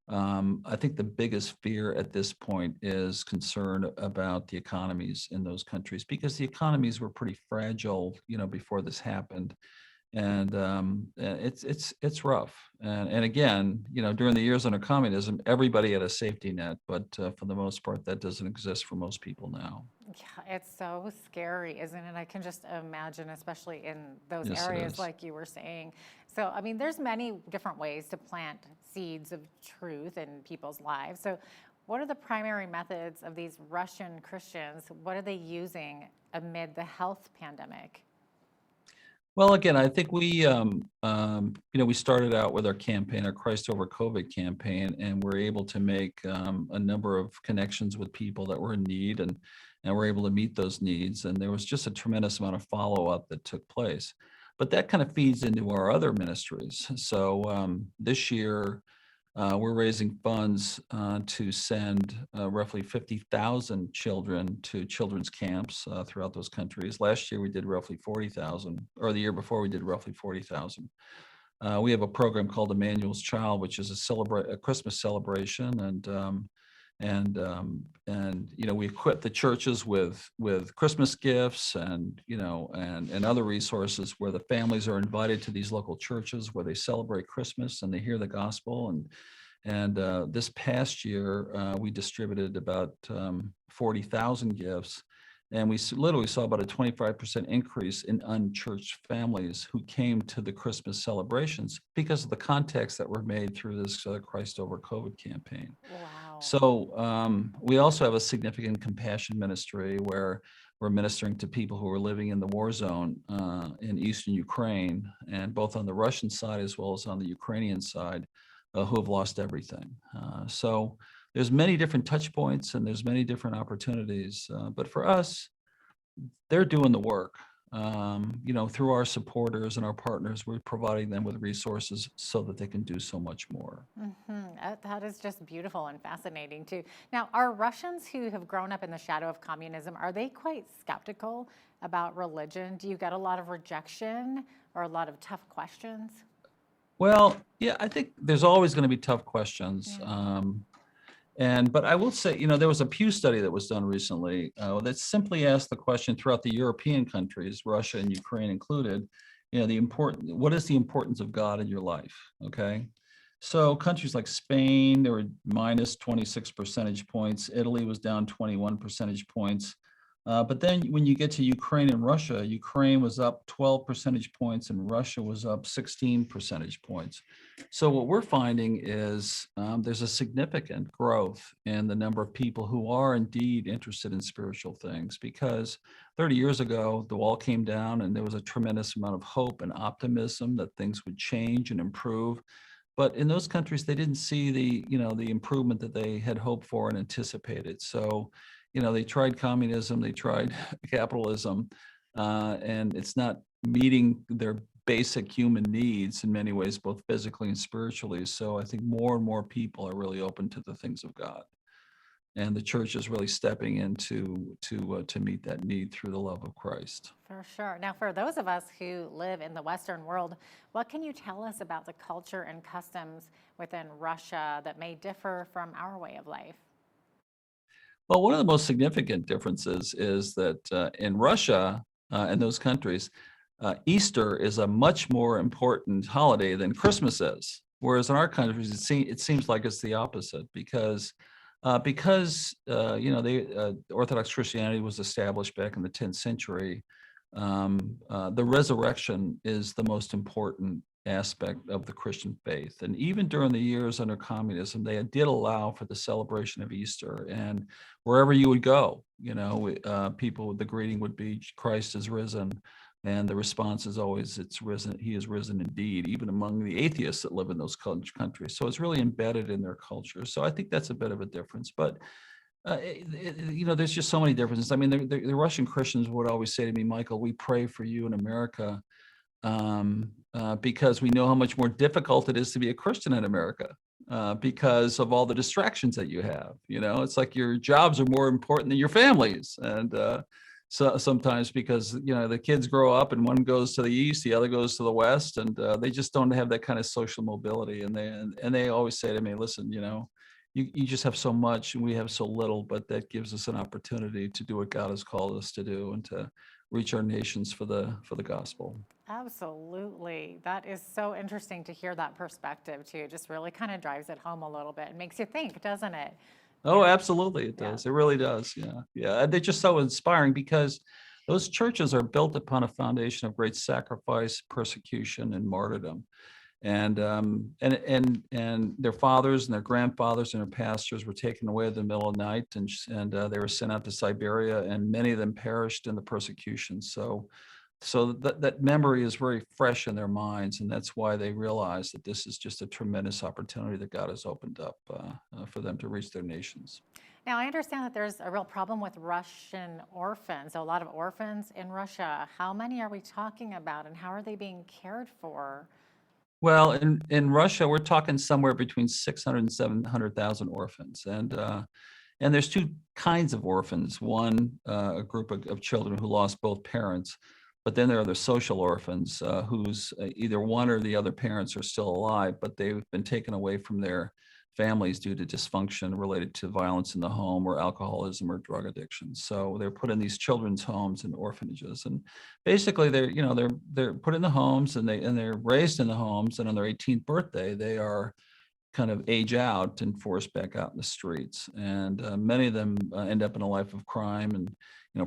Speaker 16: I think the biggest fear at this point is concern about the economies in those countries, because the economies were pretty fragile, before this happened, and it's rough. And again, during the years under communism, everybody had a safety net, but for the most part, that doesn't exist for most people now.
Speaker 15: Yeah, it's so scary, isn't it? I can just imagine, especially in those
Speaker 16: Yes, it
Speaker 15: areas,
Speaker 16: is.
Speaker 15: like you were saying. So, I mean, there's many different ways to plant seeds of truth in people's lives. So, what are the primary methods of these Russian Christians? What are they using amid the health pandemic?
Speaker 16: Well, again, I think we started out with our campaign, our Christ Over COVID campaign, and we're able to make a number of connections with people that were in need, and we're able to meet those needs. And there was just a tremendous amount of follow-up that took place. But that kind of feeds into our other ministries. So this year, we're raising funds to send roughly 50,000 children to children's camps throughout those countries. Last year, we did roughly 40,000, or the year before, we did roughly 40,000. We have a program called Emmanuel's Child, which is a Christmas celebration, and we equip the churches with Christmas gifts and other resources, where the families are invited to these local churches where they celebrate Christmas and they hear the gospel. And this past year, we distributed about 40,000 gifts, and we literally saw about a 25% increase in unchurched families who came to the Christmas celebrations because of the contacts that were made through this Christ Over COVID campaign.
Speaker 15: Wow.
Speaker 16: So we also have a significant compassion ministry where we're ministering to people who are living in the war zone in eastern Ukraine, and both on the Russian side as well as on the Ukrainian side, who have lost everything. So there's many different touch points, and there's many different opportunities. But for us, they're doing the work. through our supporters and our partners, we're providing them with resources so that they can do so much more.
Speaker 15: That is just beautiful and fascinating too. Now, are Russians who have grown up in the shadow of communism, are they quite skeptical about religion? Do you get a lot of rejection or a lot of tough questions?
Speaker 16: Well, yeah, I think there's always going to be tough questions. But I will say, there was a Pew study that was done recently that simply asked the question throughout the European countries, Russia and Ukraine included, what is the importance of God in your life? Okay. So countries like Spain, they were minus 26 percentage points. Italy was down 21 percentage points. But then when you get to Ukraine and Russia, Ukraine was up 12 percentage points and Russia was up 16 percentage points. So what we're finding is there's a significant growth in the number of people who are indeed interested in spiritual things, because 30 years ago, the wall came down and there was a tremendous amount of hope and optimism that things would change and improve. But in those countries, they didn't see the improvement that they had hoped for and anticipated. So they tried communism, they tried capitalism, and it's not meeting their basic human needs in many ways, both physically and spiritually. So I think more and more people are really open to the things of God. And the church is really stepping in to meet that need through the love of Christ.
Speaker 15: For sure. Now, for those of us who live in the Western world, what can you tell us about the culture and customs within Russia that may differ from our way of life?
Speaker 16: Well, one of the most significant differences is that in Russia and those countries, Easter is a much more important holiday than Christmas is. Whereas in our countries, it seems like it's the opposite, because Orthodox Christianity was established back in the 10th century. The resurrection is the most important aspect of the Christian faith. And even during the years under communism, they did allow for the celebration of Easter. And wherever you would go, people, the greeting would be, Christ is risen. And the response is always, it's risen, he is risen indeed, even among the atheists that live in those countries. So it's really embedded in their culture. So I think that's a bit of a difference. But there's just so many differences. I mean, the Russian Christians would always say to me, Michael, we pray for you in America because we know how much more difficult it is to be a Christian in America because of all the distractions that you have. It's like your jobs are more important than your families. And so sometimes because, the kids grow up and one goes to the east, the other goes to the west, and they just don't have that kind of social mobility. And they always say to me, listen, you just have so much and we have so little, but that gives us an opportunity to do what God has called us to do and to reach our nations for the gospel.
Speaker 15: Absolutely. That is so interesting to hear that perspective too. It just really kind of drives it home a little bit and makes you think, doesn't it?
Speaker 16: Oh, absolutely. It does. It really does. Yeah. Yeah. They're just so inspiring because those churches are built upon a foundation of great sacrifice, persecution, and martyrdom. And their fathers and their grandfathers and their pastors were taken away in the middle of the night and they were sent out to Siberia, and many of them perished in the persecution. So that memory is very fresh in their minds, and that's why they realize that this is just a tremendous opportunity that God has opened up for them to reach their nations.
Speaker 15: Now, I understand that there's a real problem with Russian orphans, a lot of orphans in Russia. How many are we talking about, and how are they being cared for?
Speaker 16: Well, in Russia, we're talking somewhere between 600 and 700,000 orphans. And there's two kinds of orphans. One, a group of children who lost both parents. But then there are the social orphans whose either one or the other parents are still alive, but they've been taken away from their families due to dysfunction related to violence in the home or alcoholism or drug addiction. So they're put in these children's homes and orphanages, and basically they're put in the homes and they're raised in the homes, and on their 18th birthday they are kind of age out and forced back out in the streets. And many of them end up in a life of crime and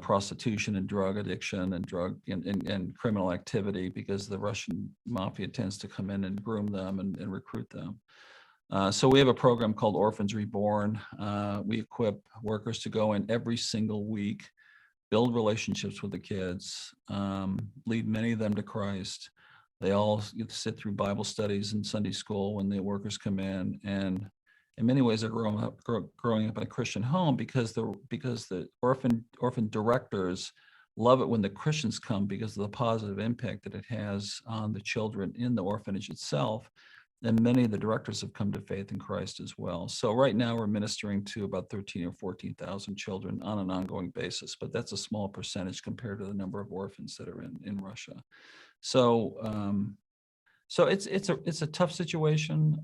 Speaker 16: prostitution and drug addiction and drug and criminal activity, because the Russian mafia tends to come in and groom them and recruit them. So we have a program called Orphans Reborn. We equip workers to go in every single week, build relationships with the kids, lead many of them to Christ. They all sit through Bible studies and Sunday school when the workers come in, and in many ways they're growing up in a Christian home because the orphan directors love it when the Christians come because of the positive impact that it has on the children in the orphanage itself. And many of the directors have come to faith in Christ as well. So right now we're ministering to about 13 or 14,000 children on an ongoing basis, but that's a small percentage compared to the number of orphans that are in Russia. So so it's a tough situation,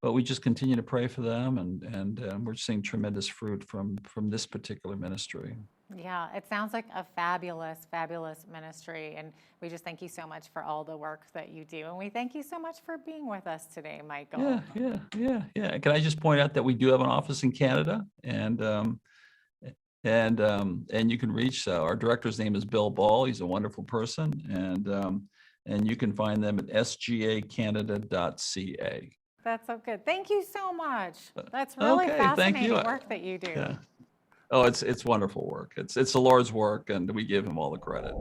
Speaker 16: but we just continue to pray for them, and we're seeing tremendous fruit from this particular ministry.
Speaker 15: Yeah, it sounds like a fabulous, fabulous ministry. And we just thank you so much for all the work that you do. And we thank you so much for being with us today, Michael.
Speaker 16: Yeah. Can I just point out that we do have an office in Canada, and you can reach our director's name is Bill Ball. He's a wonderful person, and you can find them at sgacanada.ca.
Speaker 15: That's so good. Thank you so much. That's really fascinating work that you do.
Speaker 16: Yeah. Oh, it's wonderful work. It's the Lord's work, and we give him all the credit.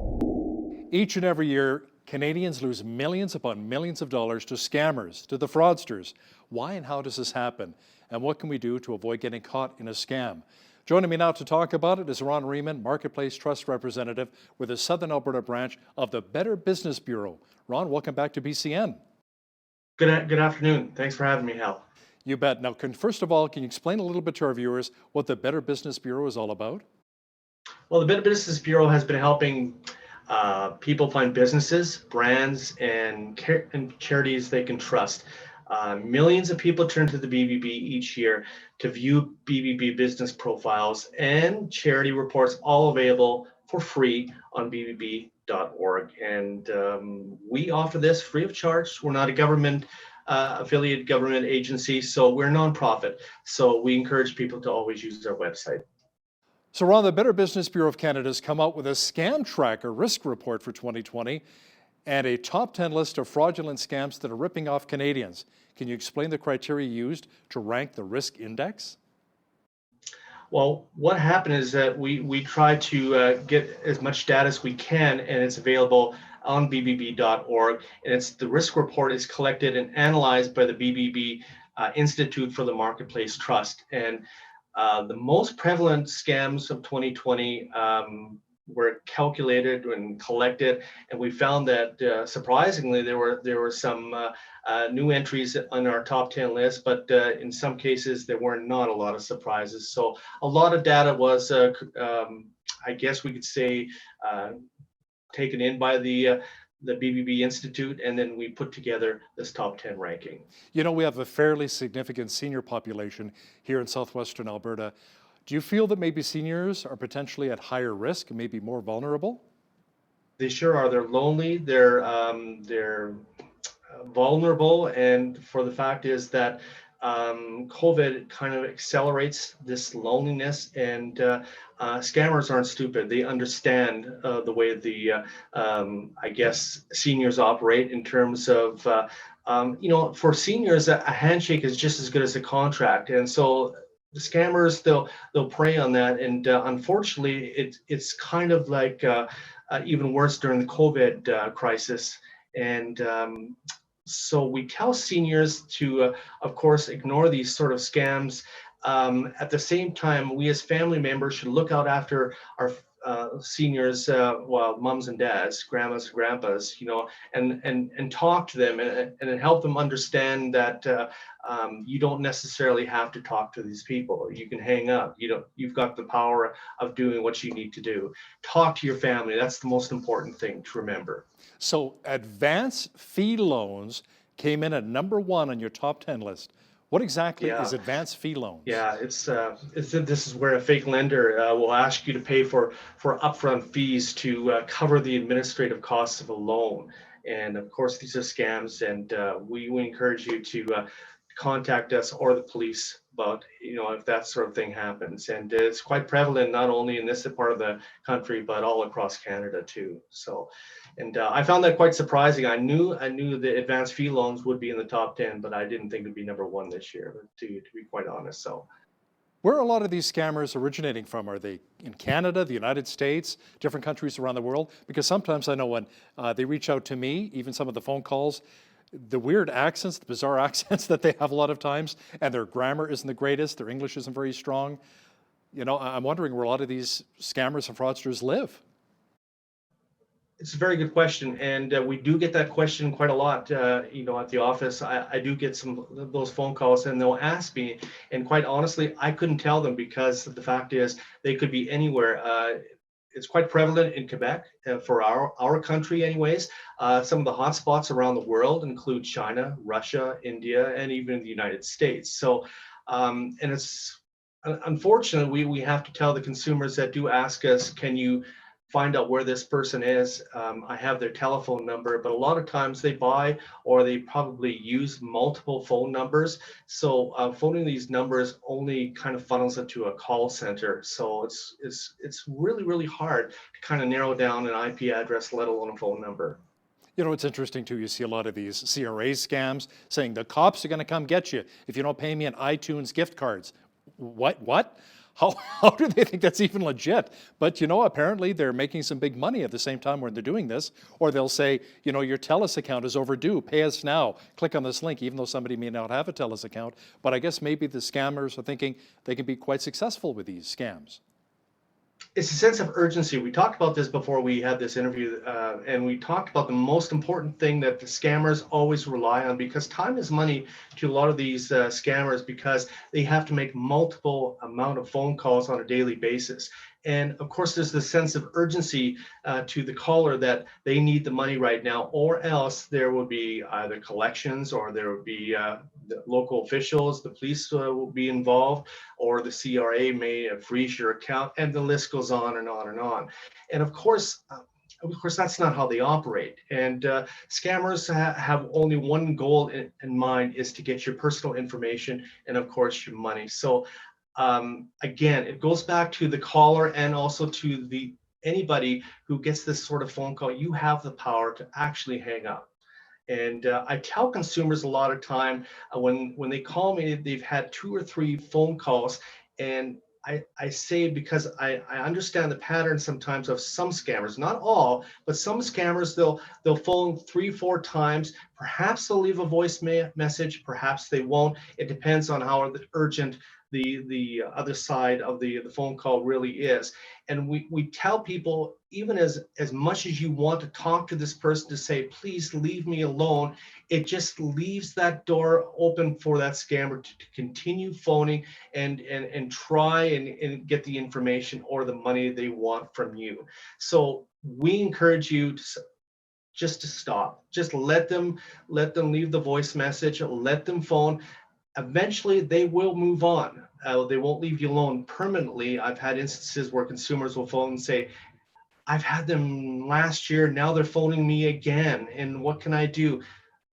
Speaker 1: Each and every year, Canadians lose millions upon millions of dollars to scammers, to the fraudsters. Why and how does this happen? And what can we do to avoid getting caught in a scam? Joining me now to talk about it is Ron Riemann, Marketplace Trust Representative with the Southern Alberta branch of the Better Business Bureau. Ron, welcome back to BCN.
Speaker 12: Good afternoon. Thanks for having me, Hal.
Speaker 1: You bet. Now, first of all, can you explain a little bit to our viewers what the Better Business Bureau is all about?
Speaker 12: Well, the Better Business Bureau has been helping people find businesses, brands, and charities they can trust. Millions of people turn to the BBB each year to view BBB business profiles and charity reports, all available for free on bbb.org. And we offer this free of charge. We're not a government affiliate government agency, so we're a nonprofit. So we encourage people to always use our website.
Speaker 1: So Ron, the Better Business Bureau of Canada has come out with a scam tracker risk report for 2020 and a top 10 list of fraudulent scams that are ripping off Canadians. Can you explain the criteria used to rank the risk index?
Speaker 12: Well, what happened is that we try to get as much data as we can, and it's available on bbb.org. And the risk report is collected and analyzed by the BBB Institute for the Marketplace Trust. And the most prevalent scams of 2020 were calculated and collected, and we found that surprisingly there were some new entries on our top 10 list, but in some cases there were not a lot of surprises. So a lot of data was, I guess we could say, taken in by the BBB Institute, and then we put together this top 10 ranking.
Speaker 1: You know, we have a fairly significant senior population here in southwestern Alberta. Do you feel that maybe seniors are potentially at higher risk, maybe more vulnerable?
Speaker 12: They sure are. They're lonely. They're vulnerable, and for the fact is that COVID kind of accelerates this loneliness, and scammers aren't stupid. They understand the way the I guess seniors operate in terms of for seniors a handshake is just as good as a contract, and so the scammers they'll prey on that, and unfortunately it's kind of like even worse during the COVID crisis, and so we tell seniors to, of course, ignore these sort of scams. At the same time, we as family members should look out after our seniors, moms and dads, grandmas and grandpas, and talk to them and help them understand that you don't necessarily have to talk to these people. You can hang up. You've got the power of doing what you need to do. Talk to your family. That's the most important thing to remember.
Speaker 1: So advance fee loans came in at number 1 on your top 10 list. What exactly is advance fee loans?
Speaker 12: Yeah, this is where a fake lender will ask you to pay for upfront fees to cover the administrative costs of a loan. And of course, these are scams, and we encourage you to contact us or the police about if that sort of thing happens. And it's quite prevalent not only in this part of the country but all across Canada too. So, and I found that quite surprising. I knew the advanced fee loans would be in the top 10, but I didn't think it'd be number 1 this year, to be quite honest. So,
Speaker 1: where are a lot of these scammers originating from? Are they in Canada, the United States, different countries around the world? Because sometimes I know when they reach out to me, even some of the phone calls, the weird accents, the bizarre accents that they have a lot of times, and their grammar isn't the greatest, their English isn't very strong. You know, I'm wondering where a lot of these scammers and fraudsters live.
Speaker 12: It's a very good question, and we do get that question quite a lot. At the office, I do get some of those phone calls, and they'll ask me, and quite honestly, I couldn't tell them because the fact is they could be anywhere. It's quite prevalent in Quebec for our country, anyways. Some of the hotspots around the world include China, Russia, India, and even the United States. So, and it's unfortunate we have to tell the consumers that do ask us, can you find out where this person is? I have their telephone number, but a lot of times they buy or they probably use multiple phone numbers. So phoning these numbers only kind of funnels into a call center. So it's really, really hard to kind of narrow down an IP address, let alone a phone number.
Speaker 1: You know, it's interesting too, you see a lot of these CRA scams saying the cops are going to come get you if you don't pay me in iTunes gift cards. What? How do they think that's even legit? But, you know, apparently they're making some big money at the same time when they're doing this. Or they'll say, you know, your TELUS account is overdue. Pay us now. Click on this link, even though somebody may not have a TELUS account. But I guess maybe the scammers are thinking they can be quite successful with these scams.
Speaker 12: It's a sense of urgency. We talked about this before we had this interview, and we talked about the most important thing that the scammers always rely on, because time is money to a lot of these scammers, because they have to make multiple amount of phone calls on a daily basis. And of course, there's this sense of urgency to the caller that they need the money right now, or else there will be either collections, or there will be the local officials, the police will be involved, or the CRA may freeze your account, and the list goes on and on and on. And of course, that's not how they operate. And scammers have only one goal in mind, is to get your personal information and, of course, your money. So again, it goes back to the caller and also to anybody who gets this sort of phone call. You have the power to actually hang up. And I tell consumers a lot of time when they call me, they've had 2 or 3 phone calls, and I say, because I understand the pattern sometimes of some scammers, not all, but some scammers, they'll phone 3, 4 times. Perhaps they'll leave a voice message, perhaps they won't. It depends on how urgent the other side of the phone call really is. And we tell people, even as much as you want to talk to this person to say, please leave me alone, it just leaves that door open for that scammer to continue phoning and try and get the information or the money they want from you. So we encourage you just to stop. Just let them leave the voice message, let them phone. Eventually they will move on. They won't leave you alone permanently. I've had instances where consumers will phone and say, I've had them last year, now they're phoning me again, and what can I do?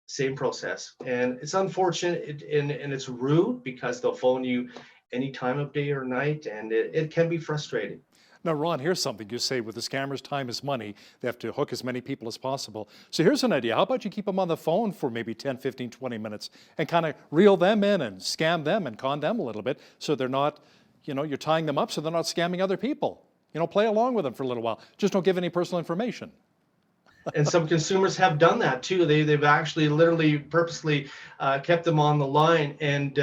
Speaker 12: Same process. And it's unfortunate and it's rude, because they'll phone you any time of day or night, and it can be frustrating.
Speaker 1: Now, Ron, here's something you say: with the scammers, time is money. They have to hook as many people as possible. So here's an idea. How about you keep them on the phone for maybe 10, 15, 20 minutes and kind of reel them in and scam them and con them a little bit, so they're not, you know, you're tying them up so they're not scamming other people. You know, play along with them for a little while. Just don't give any personal information.
Speaker 12: And some consumers have done that too. They've actually literally purposely kept them on the line, and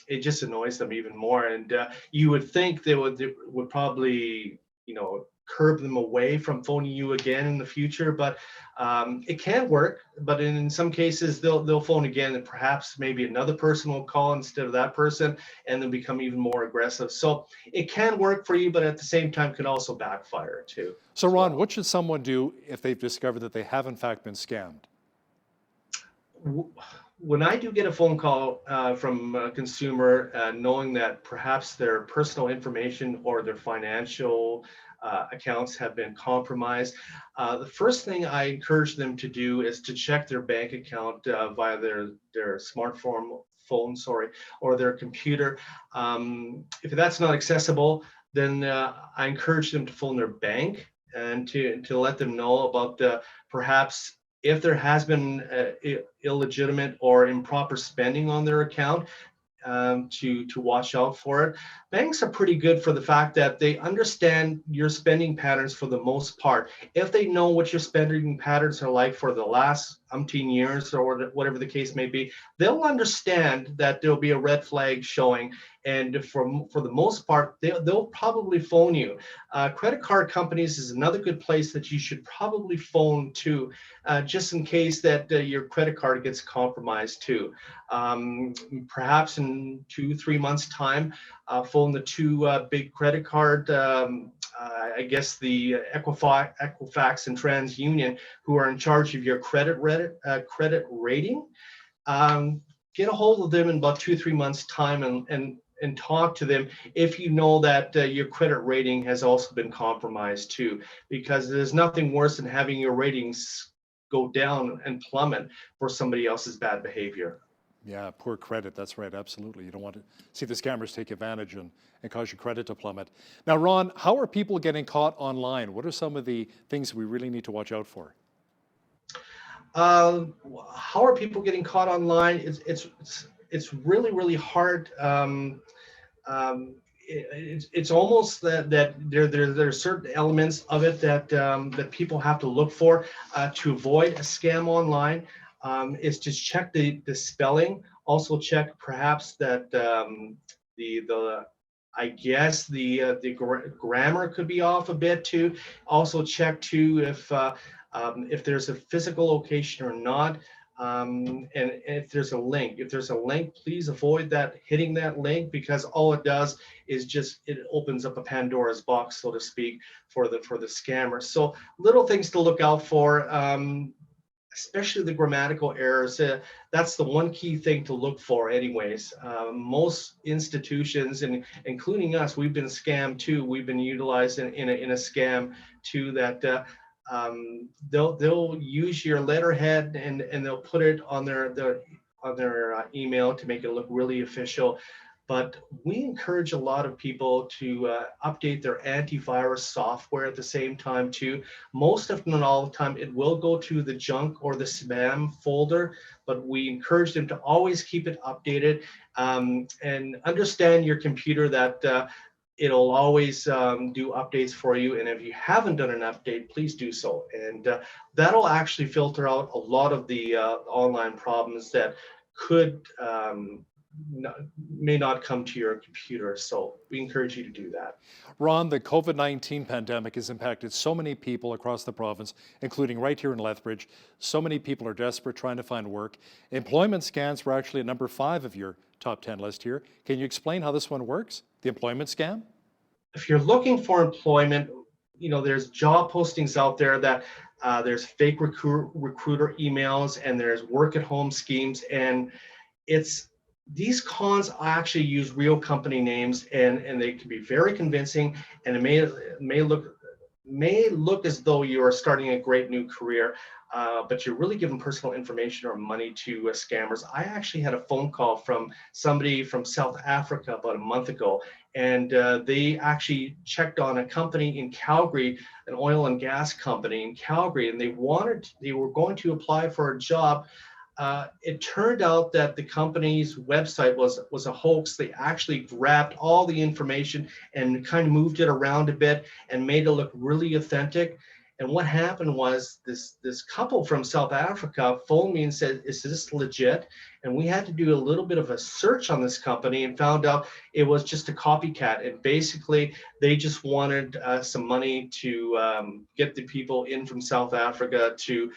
Speaker 12: it just annoys them even more. And you would think they would probably, you know, curb them away from phoning you again in the future, but it can work. But in some cases, they'll phone again, and perhaps maybe another person will call instead of that person, and then become even more aggressive. So it can work for you, but at the same time can also backfire too.
Speaker 1: So Ron, what should someone do if they've discovered that they have in fact been scammed?
Speaker 12: When I do get a phone call from a consumer, knowing that perhaps their personal information or their financial accounts have been compromised, the first thing I encourage them to do is to check their bank account via their smartphone, or their computer. If that's not accessible, then I encourage them to phone their bank and to let them know about perhaps if there has been illegitimate or improper spending on their account, to watch out for it. Banks are pretty good for the fact that they understand your spending patterns for the most part. If they know what your spending patterns are like for the last umpteen years or whatever the case may be, they'll understand that there'll be a red flag showing. And for the most part, they'll probably phone you. Credit card companies is another good place that you should probably phone to, just in case that your credit card gets compromised too. Perhaps in 2-3 months time, phone the two big credit card, I guess the Equifax and TransUnion, who are in charge of your credit rating. Get a hold of them in about 2-3 months time and talk to them if you know that your credit rating has also been compromised too, because there's nothing worse than having your ratings go down and plummet for somebody else's bad behavior.
Speaker 1: Yeah, poor credit. That's right. Absolutely. You don't want to see the scammers take advantage and cause your credit to plummet. Now, Ron, how are people getting caught online? What are some of the things we really need to watch out for?
Speaker 12: How are people getting caught online? It's really, really hard. It's almost that there are certain elements of it that people have to look for to avoid a scam online. Is to check the spelling. Also check perhaps that I guess the grammar could be off a bit too. Also check too if there's a physical location or not. And if there's a link, please avoid hitting that link, because all it does is it opens up a Pandora's box, so to speak, for the scammer. So little things to look out for, especially the grammatical errors. That's the one key thing to look for anyways. Most institutions, and including us, we've been scammed too. We've been utilized in a scam too, that they'll use your letterhead and they'll put it on their email to make it look really official. But we encourage a lot of people to update their antivirus software at the same time too. Most of them, not all the time, it will go to the junk or the spam folder, but we encourage them to always keep it updated, and understand your computer that it'll always do updates for you. And if you haven't done an update, please do so. And that'll actually filter out a lot of the online problems that could may not come to your computer. So we encourage you to do that.
Speaker 1: Ron, the COVID-19 pandemic has impacted so many people across the province, including right here in Lethbridge. So many people are desperate trying to find work. Employment scams were actually at number 5 of your top 10 list here. Can you explain how this one works, the employment scam?
Speaker 12: If you're looking for employment, there's job postings out there that there's fake recruiter emails, and there's work at home schemes, and these cons actually use real company names, and they can be very convincing, and it may look as though you are starting a great new career, but you're really giving personal information or money to scammers. I actually had a phone call from somebody from South Africa about a month ago, and they actually checked on a company in Calgary, an oil and gas company in Calgary, and they were going to apply for a job. It turned out that the company's website was a hoax. They actually grabbed all the information and kind of moved it around a bit and made it look really authentic. And what happened was this couple from South Africa phoned me and said, "Is this legit?" And we had to do a little bit of a search on this company and found out it was just a copycat. And basically, they just wanted some money to get the people in from South Africa to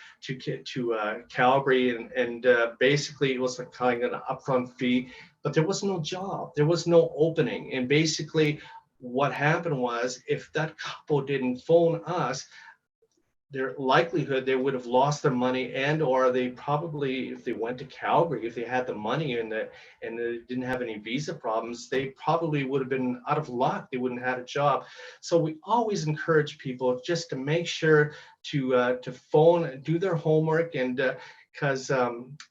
Speaker 12: Calgary, and basically it was like kind of an upfront fee. But there was no job, there was no opening, and basically what happened was, if that couple didn't phone us, their likelihood they would have lost their money, and or they probably, if they went to Calgary, if they had the money and they didn't have any visa problems, they probably would have been out of luck. They wouldn't have had a job. So we always encourage people just to make sure to phone and do their homework, and because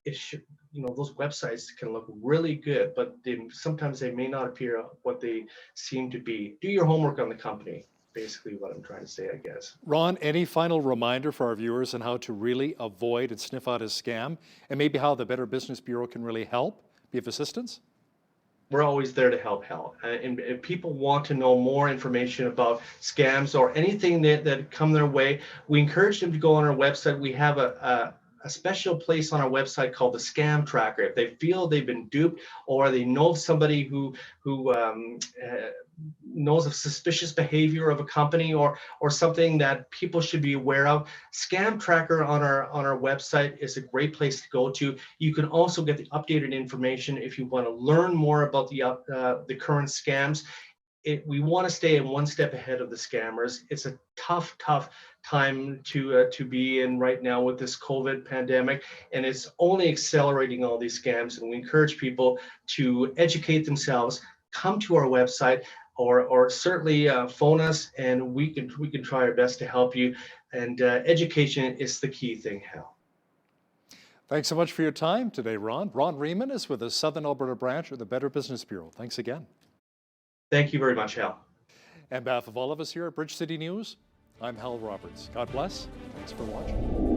Speaker 12: it should, those websites can look really good, but sometimes they may not appear what they seem to be. Do your homework on the company. Basically what I'm trying to say, I guess.
Speaker 1: Ron, any final reminder for our viewers on how to really avoid and sniff out a scam, and maybe how the Better Business Bureau can really help, be of assistance?
Speaker 12: We're always there to help. And if people want to know more information about scams or anything that come their way, we encourage them to go on our website. We have a a special place on our website called the Scam Tracker. If they feel they've been duped or they know somebody who knows of suspicious behavior of a company or something that people should be aware of, Scam Tracker on our website is a great place to go to. You can also get the updated information if you want to learn more about the current scams. We want to stay one step ahead of the scammers. It's a tough time to be in right now with this COVID pandemic, and it's only accelerating all these scams. And we encourage people to educate themselves, come to our website, or certainly phone us, and we can try our best to help you. And education is the key thing, Hal.
Speaker 1: Thanks so much for your time today, Ron. Ron Riemann is with the Southern Alberta branch of the Better Business Bureau. Thanks again.
Speaker 12: Thank you very much, Hal.
Speaker 1: On behalf of all of us here at Bridge City News, I'm Hal Roberts. God bless. Thanks for watching.